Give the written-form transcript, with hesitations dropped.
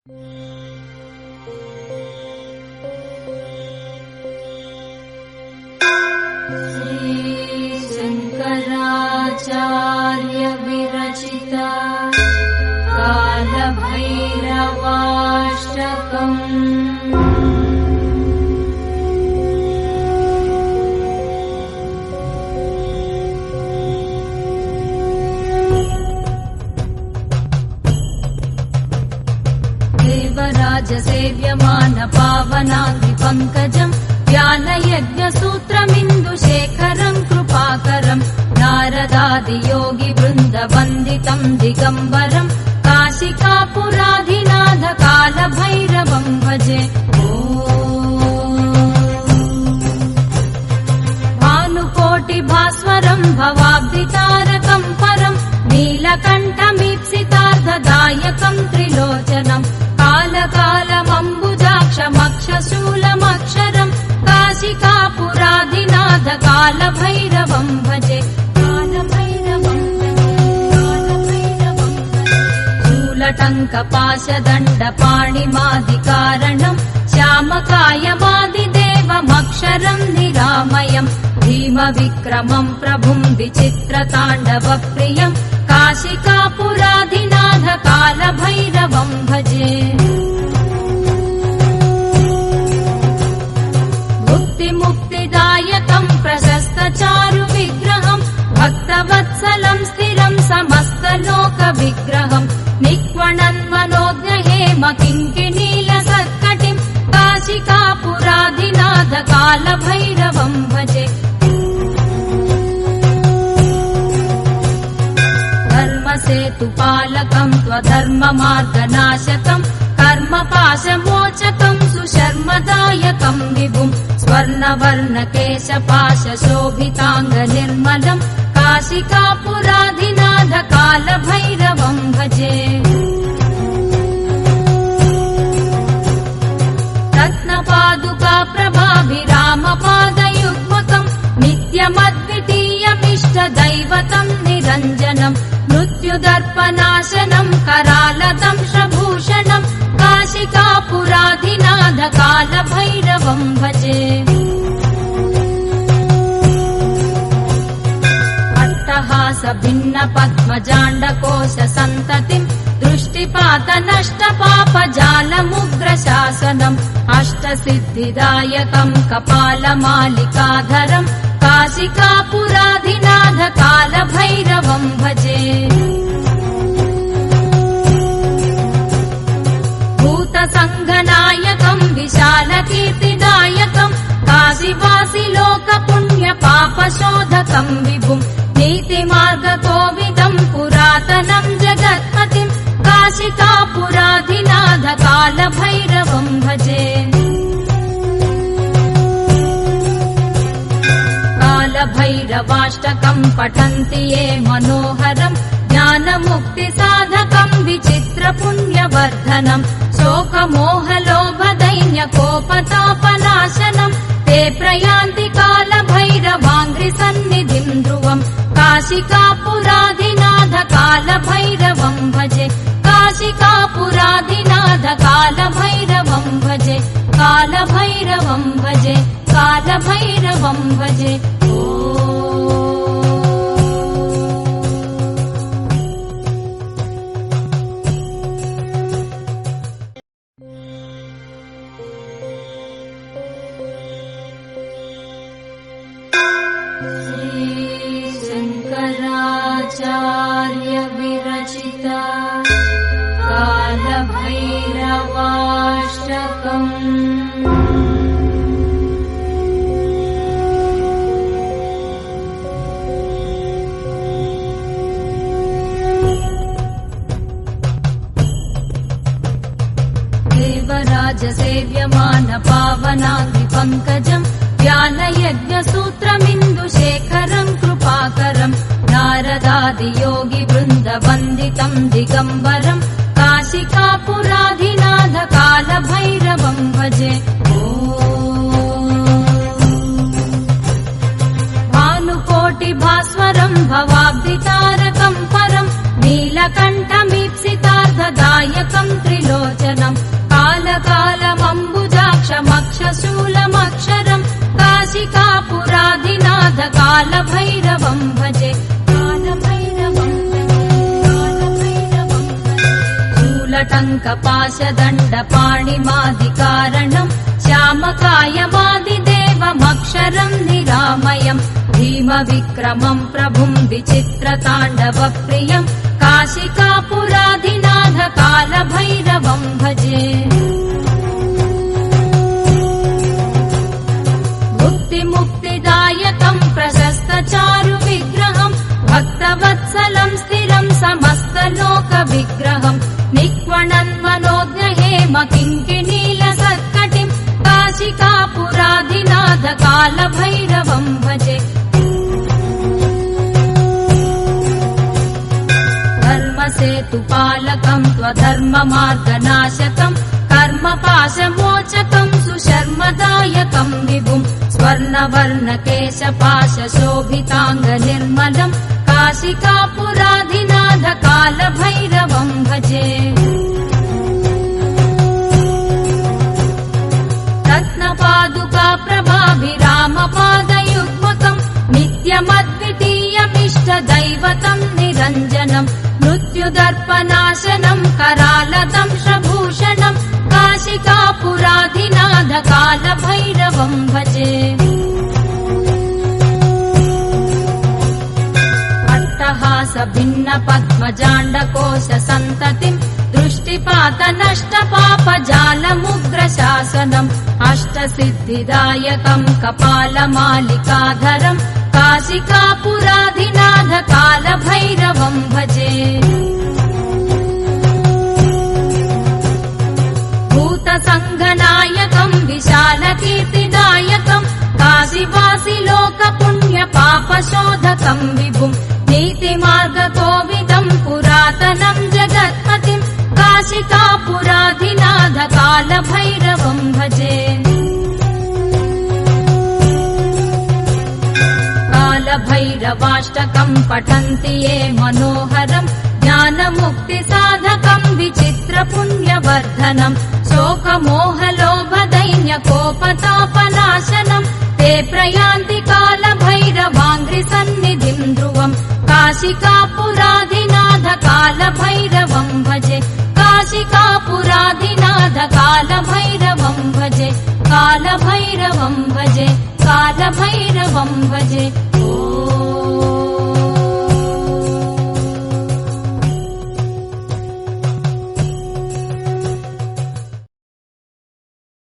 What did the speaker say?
शङ्कराचार्य विरचिता कालभैरवाष्टकम्। देवराजसेव्यमान पावनाङ्घ्रिपङ्कजम् ज्ञानयज्ञसूत्रमिन्दुशेखरम् कृपाकरम् नारदादियोगिवृन्दवन्दितम् दिगम्बरम् काशिकापुराधिनाथ कालभैरवम् भजे। भानुकोटिभास्वरम् भवाब्धितारकम् परम् नीलकण्ठमीप्सितार्धदायकम् त्रिलोचनम् कालकालमम्बुजाक्षमक्षशूलमक्षरम् काशिकापुराधिनाथ कालभैरवम् भजे। शूलटङ्कपाशदण्डपाणिमादिकारणम् श्यामकायमादिदेवमक्षरम् निरामयम् भीमविक्रमम् प्रभुम् विचित्रताण्डवप्रियम् काशिकापुराधिनाथ कालभैरवम् भजे। मुक्तिदायकम् प्रशस्तचारुविग्रहम् भक्तवत्सलम् स्थिरम् समस्तलोकविग्रहम् निक्वणन्मनोज्ञहेम किङ्किणीलसत्कटिम् काशिकापुराधिनाथ कालभैरवम् भजे। धर्मसेतुपालकम् त्वधर्ममार्गनाशकम् कर्मपाशमोचकम् सुशर्मदायकम् विभुम् स्वर्णवर्णकेशपाशशोभिताङ्गनिर्मलम् काशिकापुराधिनाथ कालभैरवम् भजे। रत्नपादुकाप्रभाभिरामपादयुग्मकम् नित्यमद्वितीयमिष्टदैवतम् निरञ्जनम् मृत्युदर्पनाशनम् करालदंशभूषणम् काशिकापुराधिनाथ कालभैरवम् भजे। अट्टहासभिन्नपद्मजाण्डकोशसन्ततिम् दृष्टिपातनष्टपापजालमुग्रशासनम् अष्टसिद्धिदायकम् कपालमालिकाधरम् काशिकापुराधिनाथ कालभैरवम् भजे। भूतसङ्घनायकम् विशालकीर्तिदायकम् काशीवासि लोकपुण्यपापशोधकम् विभुम् नीतिमार्गकोविदम् पुरातनम् जगत्पतिम् काशिकापुराधिनाथ कालभैरवम् भजे। कालभैरवाष्टकम् पठन्ति ये मनोहरम् ज्ञानमुक्तिसाधकम् विचित्रपुण्यवर्धनम् शोकमोहलोभदैन्यकोपतापनाशनम् ते प्रयान्ति कालभैरवाङ्घ्रिसन्निधिम् ध्रुवम् काशिकापुराधिनाथ कालभैरवम् भजे। काशिकापुराधिनाथ कालभैरवम् भजे। कालभैरवम् भजे। कालभैरवम् भजे। शङ्कराचार्य विरचिता कालभैरवाष्टकम्। देवराजसेव्यमान पावनाङ्घ्रिपङ्कजम् ज्ञानयज्ञसूत्रमिन्दुशेखरम् कृपाकरम् नारदादियोगिवृन्दवन्दितम् दिगम्बरम् काशिकापुराधिनाथ कालभैरवम् भजे। भानुकोटिभास्वरम् भवाब्धितारकम् परम् नीलकण्ठमीप्सितार्धदायकम् त्रिलोचनम् कालभैरवं भजे कालभैरवं शूलटङ्कपाशदण्डपाणिमादिकारणम् श्यामकायमादिदेवमक्षरम् निरामयम् भीमविक्रमम् प्रभुम् विचित्रताण्डवप्रियम् काशिकापुराधिनाथ कालभैरवं भजे मुक्तिदायकम् प्रशस्तचारुविग्रहम् भक्तवत्सलम् स्थिरम् समस्तलोकविग्रहम् निक्वणन्मनोज्ञहेम किङ्किणीलसत्कटिम् काशिकापुराधिनाथ कालभैरवं भजे धर्मसेतुपालकम् त्वधर्ममार्गनाशकम् कर्मपाशमोचकम् सुशर्मदायकम् विभुम् स्वर्णवर्णकेशपाशशोभिताङ्गनिर्मलम् काशिकापुराधिनाथ कालभैरवं भजे रत्नपादुकाप्रभाभिरामपादयुग्मकम् नित्यमद्वितीयमिष्टदैवतम् निरञ्जनम् मृत्युदर्पनाशनम् करालदंशभूषणम् काशिकापुराधिनाथ कालभैरवं भजे अट्टहासभिन्नपद्मजाण्डकोशसन्ततिम् दृष्टिपातनष्टपापजालमुग्रशासनम् अष्टसिद्धिदायकम् कपालमालिकाधरम् काशिकापुराधिनाथ कालभैरवं भजे भूतसङ्घनायकम् विशालकीर्तिदायकम् काशीवासि लोकपुण्यपापशोधकम् विभुम् नीतिमार्गकोविदम् पुरातनम् जगत्पतिम् काशिकापुराधिनाथ कालभैरवं भजे कालभैरवाष्टकम् पठन्ति ये मनोहरम् ज्ञानमुक्तिसाधकम् विचित्रपुण्यवर्धनम् शोकमोहलोभदैन्यकोपतापनाशनम् ते प्रयान्ति कालभैरवाङ्घ्रिसन्निधिम् ध्रुवम् काशिकापुराधिनाथ कालभैरवं भजे काशिकापुराधिनाथ कालभैरवं भजे कालभैरवं भजे कालभैरवं भजे